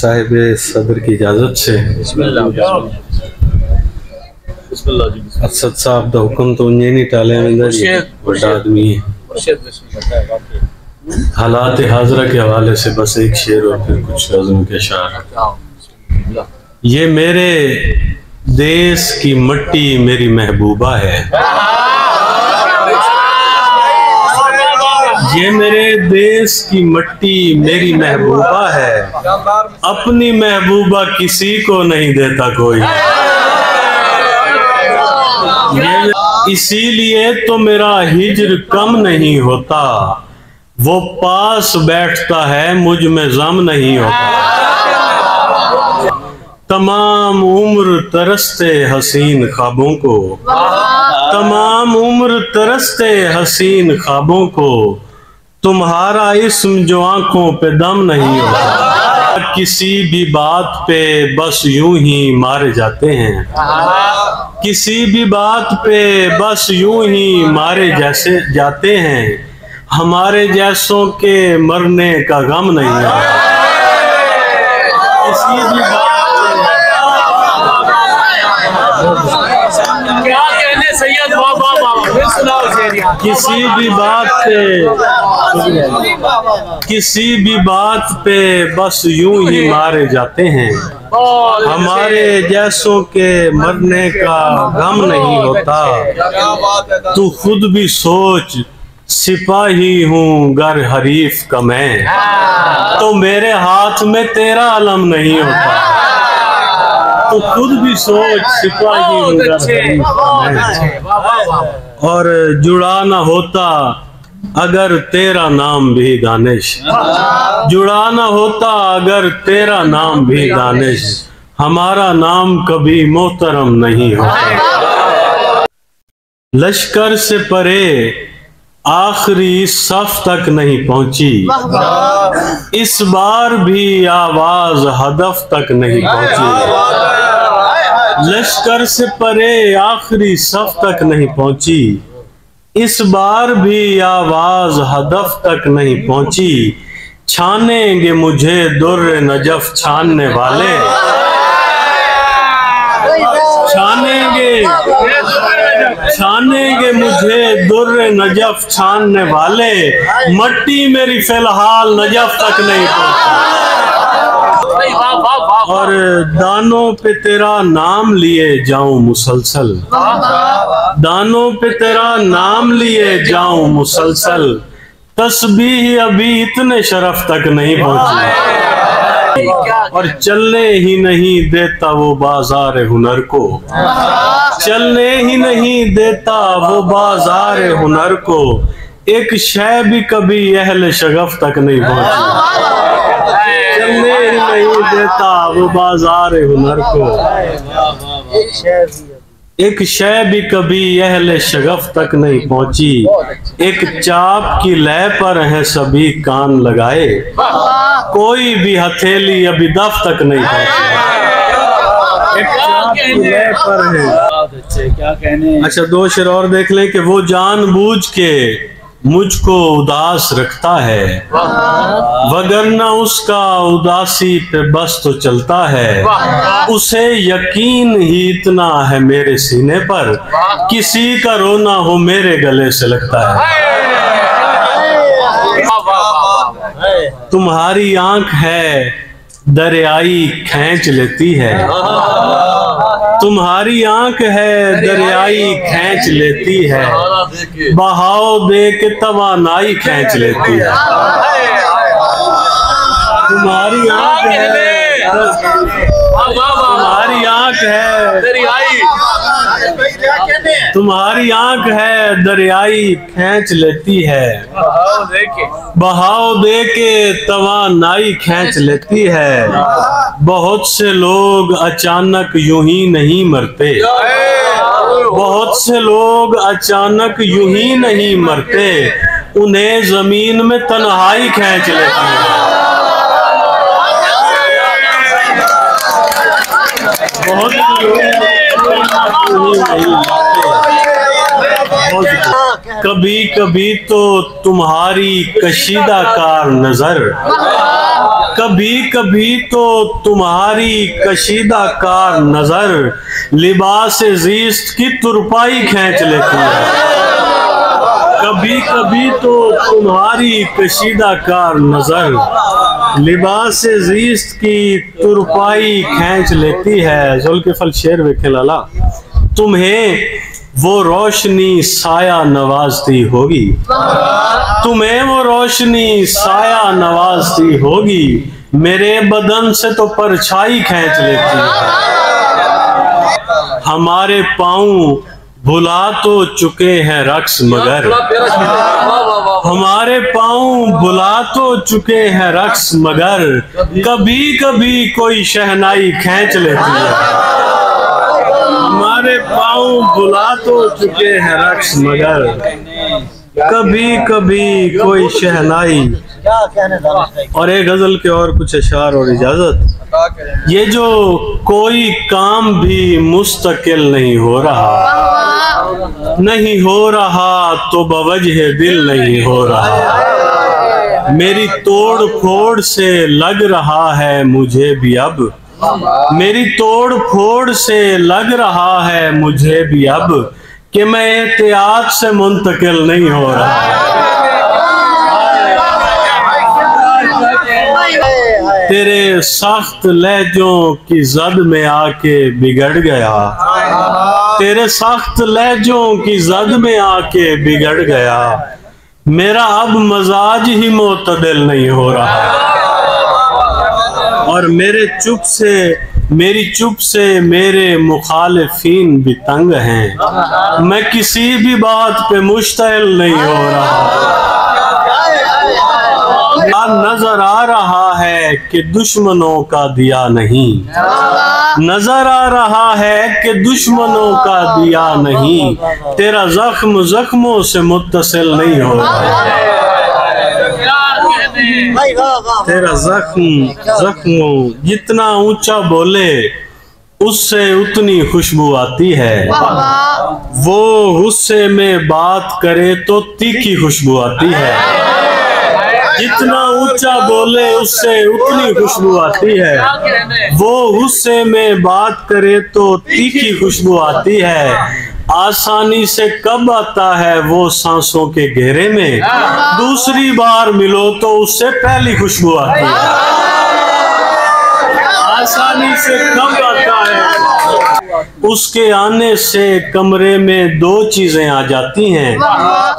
साहिब सदर की इजाजत से असद साहब का हुक्म तो उन्हें नहीं टाले, बड़ा आदमी है। हालात हाजरा के हवाले से बस एक शेर और फिर कुछ नज़्म के अशार। ये मेरे देश की मट्टी मेरी महबूबा है, ये मेरे देश की मट्टी मेरी महबूबा है, अपनी महबूबा किसी को नहीं देता कोई। इसीलिए तो मेरा हिज्र कम नहीं होता, वो पास बैठता है मुझ में गम नहीं होता। तमाम उम्र तरसते हसीन ख्वाबों को, तमाम उम्र तरसते हसीन ख्वाबों को, तुम्हारा इस्म जो आंखों पे दम नहीं होता। किसी भी बात पे बस यूं ही मारे जाते हैं, किसी भी बात पे बस यूं ही मारे जैसे जाते हैं, हमारे जैसों के मरने का गम नहीं है। किसी भी बात क्या कहने सैयद किसी भी बात पे बस यूं ही मारे जाते हैं, हमारे जैसों के मरने का गम नहीं होता। तू खुद भी सोच सिपाही हूँ गर हरीफ का मैं, तो मेरे हाथ में तेरा अलम नहीं होता। तो खुद भी सोच सिपाही हूँ गर हरीफ का मैं, और जुड़ा ना होता अगर तेरा नाम भी दानिश, जुड़ा ना होता अगर तेरा नाम भी दानिश, हमारा नाम कभी मोहतरम नहीं होता। लश्कर से परे आखिरी सफ तक नहीं पहुंची, इस बार भी आवाज हदफ तक नहीं पहुंची। लश्कर से परे आखिरी सफ तक नहीं पहुंची, इस बार भी आवाज हदफ तक नहीं पहुंची। छानेंगे मुझे दुर्र नजफ छानने वाले, छानेंगे मुझे दुर्र नजफ छानने वाले, मट्टी मेरी फिलहाल नजफ तक नहीं पहुंची। और दानों पे तेरा नाम लिए जाऊं मुसलसल, दानों पे तेरा नाम लिए जाऊं मुसलसल, तस्बीह अभी इतने शरफ तक नहीं पहुंची। और चलने ही नहीं देता वो बाजार हुनर को, चलने ही नहीं देता वो बाजार हुनर को, एक शय भी कभी अहले शगफ तक नहीं पहुंची। चलने ही नहीं देता वो बाजार हुनर को, एक शय भी कभी अहले शगफ तक नहीं पहुंची। एक चाप की लय पर है सभी कान लगाए, कोई भी हथेली अभी दफ तक नहीं पहुंची। एक चाप की लय पर है। क्या कहने। अच्छा, दो शेर और देख लें कि वो जानबूझ के मुझको उदास रखता है, वगरना उसका उदासी पे बस तो चलता है। उसे यकीन ही इतना है मेरे सीने पर, किसी का रोना हो मेरे गले से लगता है। तुम्हारी आंख है दरियाई खींच लेती है, तुम्हारी आंख है दरियाई खींच लेती है, बहाव दे के तवानाई खींच लेती है। तुम्हारी आंख है, तुम्हारी आंख है दरियाई, तुम्हारी आंख है दरियाई खींच लेती है, बहाव दे के तवानाई खींच लेती है। बहुत से लोग अचानक यूं ही नहीं मरते, बहुत से लोग अचानक यूं ही नहीं मरते, उन्हें जमीन में तन्हाई खींच लेती है। बहुत से लोग कभी कभी तो तुम्हारी कशीदा कार नजर, कभी कभी तो तुम्हारी कशीदा कार नजर लिबास ज़ीस्त की तुरपाई खींच लेती है। कभी कभी तो तुम्हारी कशीदा कार नजर लिबास ज़ीस्त की तुरपाई खींच लेती है। ज़ुल्किफ़ल शेर वेखे लाला, तुम्हें वो रोशनी साया नवाजती होगी, तुम्हें वो रोशनी साया नवाजती होगी, मेरे बदन से तो परछाई खींच लेती है। हमारे पाँव भुला तो चुके हैं रक्स मगर, हमारे पाँव भुला तो चुके हैं रक्स मगर, कभी कभी कोई शहनाई खींच लेती है। हमारे पाँव भुला तो चुके हैं रक्स मगर, कभी कभी कोई शहनाई। और एक गजल के और कुछ अशार और इजाजत। ये जो कोई काम भी मुस्तकिल नहीं हो रहा, नहीं हो रहा तो बवजह दिल नहीं हो रहा, मेरी तोड़ फोड़ से लग रहा है मुझे भी अब, मेरी तोड़ फोड़ से लग रहा है मुझे भी अब, कि मैं एहतियात से मुंतकिल नहीं हो रहा। तेरे सख्त लहजों की जद में आके बिगड़ गया, तेरे सख्त लहजों की जद में आके बिगड़ गया, मेरा अब मजाज ही मोतदिल नहीं हो रहा। और मेरी चुप से मेरे मुखालिफीन भी तंग हैं, मैं किसी भी बात पे मुश्तइल नहीं हो रहा। नजर आ रहा है कि दुश्मनों का दिया नहीं, नजर आ रहा है कि दुश्मनों का दिया नहीं, तेरा जख्म जख्मों से मुत्तसिल नहीं हो रहा, तेरा जख्म जख्मों जितना ऊंचा बोले उससे उतनी खुशबू आती है, वो गुस्से में बात करे तो तीखी खुशबू आती है, जितना ऊंचा बोले उससे उतनी खुशबू आती है, वो गुस्से में बात करे तो तीखी खुशबू आती है, आसानी से कब आता है वो सांसों के घेरे में, दूसरी बार मिलो तो उससे पहली खुशबू आती है। आसानी से कब आता है, उसके आने से कमरे में दो चीजें आ जाती हैं,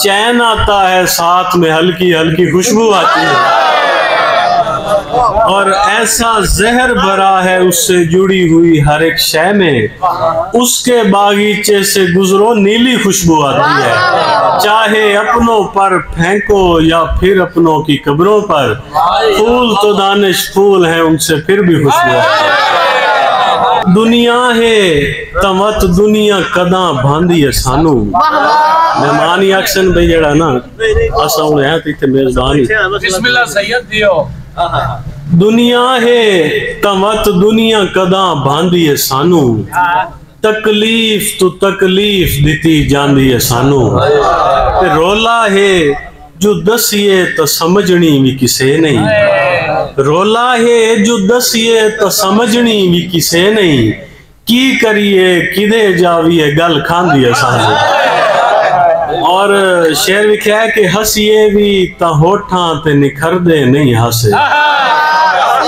चैन आता है साथ में हल्की हल्की खुशबू आती है, और ऐसा जहर भरा है उससे जुड़ी हुई हर एक शय में, उसके बागीचे से गुजरो नीली खुशबू आती है, चाहे अपनों पर फेंको या फिर अपनों की कब्रों पर, फूल तो दानिश फूल हैं उनसे फिर भी खुशबू आती है। दुनिया है तमत दुनिया कदा भांदी है सानू, मेहमान ही एक्शन भाई जड़ा ना असा हुने है इत्थे मेजबान बिस्मिल्लाह सैयद दियो। दुनिया है तमत दुनिया कदा भांदी है सानू, तकलीफ तो तकलीफ दिती जांदी है सानू, रोला है जो दसिए तो समझनी भी किसे नहीं, रोला है जो दसिए तो समझनी भी किसे नहीं, की करिए किदे जाविए गल खांदी है सानू। और शेर लिखा है कि हसीए भी तो होठां ते निखरदे नहीं हसे,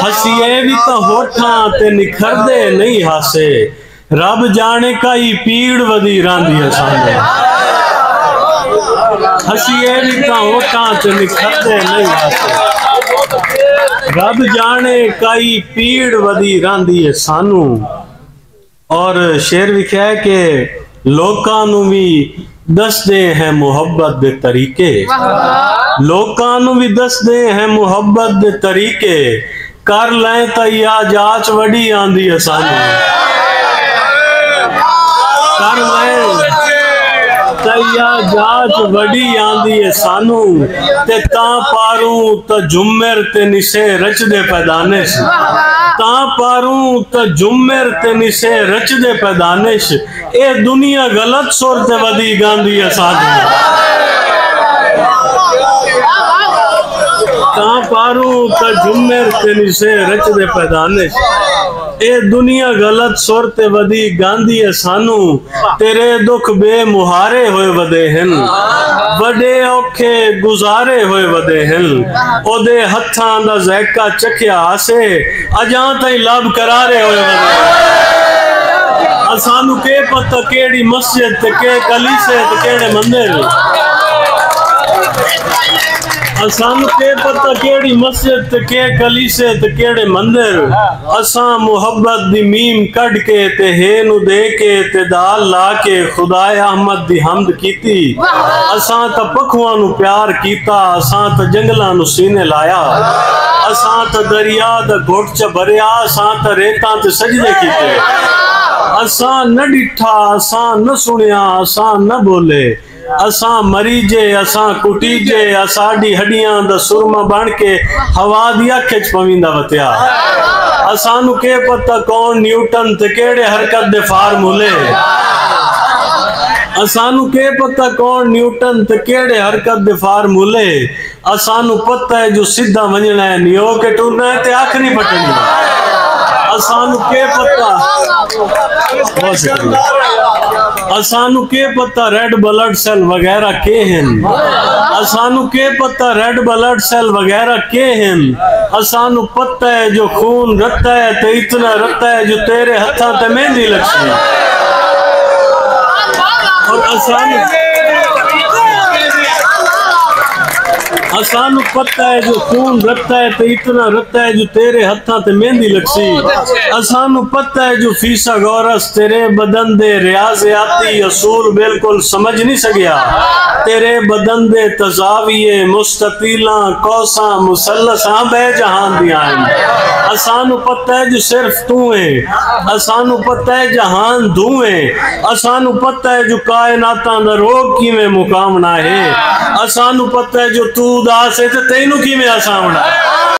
हसीए भी तो होठां ते निखरदे नहीं हसे, रब जाने का ही पीड़ वदी रांदी है सानू, हसीए भी तो होठां ते निखरदे नहीं हसे, रब जाने कई पीड़ वदी रांदी है सानू। और शेर लिखा है कि लोकां नू भी दसदे हैं मुहब्बत दे तरीके, लोकां नू भी दसदे हैं मुहब्बत दे तरीके, कर लें तैया जांच वड़ी आंदी है सानू, कर लें तैया जांच वड़ी आंदी है सानू, ते ता पारू तो जुम्मेर ते निसे रचदे पैदानिश, ता पारू तो जुम्मेर ते निसे रचदे पैदानिश, ए दुनिया गलत सुर ते वदी गांदी है सानू। कहाँ पारू का झुमेर तेनी से रच दे पैदानिश ए दुनिया गलत सुर ते वदी गांधी है सानू तेरे दुख बे मुहारे होए वदे हन बड़े औखे गुजारे होए वदे हन ओदे हत्थां दा ज़ैका चखिया आसे अजां ताईं लब करारे होए वदे असानू के पता केड़ी मस्जिद ते के कलीसे ते केड़े मंदिर असानू के पता केड़ी मस्जिद ते के कलीसे ते केड़े मंदिर असा मोहब्बत दी मीम कड के ते हे नु दे के ते दाल ला के खुदाए अहमद दी हमद कीती असा त पखुआं नु प्यार कीता असा त जंगलां नु सीने लाया असा त दरिया दा घोट च भरिया असा त रेतां ते सजदे कीते असा न डिठा असा न सुनिया असा न बोले असा मरीजे असा कुटीजे असाडी हड्डियां दा सुरमा बन के हवा दी अख च पविंदा वत्या असानू के पता कौन न्यूटन ते केड़े हरकत दे फार्मूले असानू के पता कौन न्यूटन ते केड़े हरकत दे फार्मूले असानू पता है जो सीधा वंजना है नियो के टूरना है ते आंख नहीं पटनी असानू के पता असानू के पता रेड ब्लड सेल वगैरह के हैं असानू के पता रेड ब्लड सेल वगैरह के हैं असानू पता है जो खून रत्ता है तो इतना रत्ता है जो तेरे हथा ते मेहंदी लगती और असानू पता है जो खून रत्ता है तो इतना रत्ता है जो तेरे हथा ते मेहंदी लगसी असानू पता है जो फीसा गौरस तेरे बदन दे रियाज़ियाती असूल बिल्कुल समझ नहीं सकिया तेरे बदन दे तजाविये मुस्ततीला कौसा मुसल्लसा बेजहान दिया असानू पता है जो सिर्फ तू है असानू पता है जहान तू है असानू पता है जो कायनाता दा रोग किवें मुकामना है असानू पता है जो तू उदास है तो तेनू किवें आसामना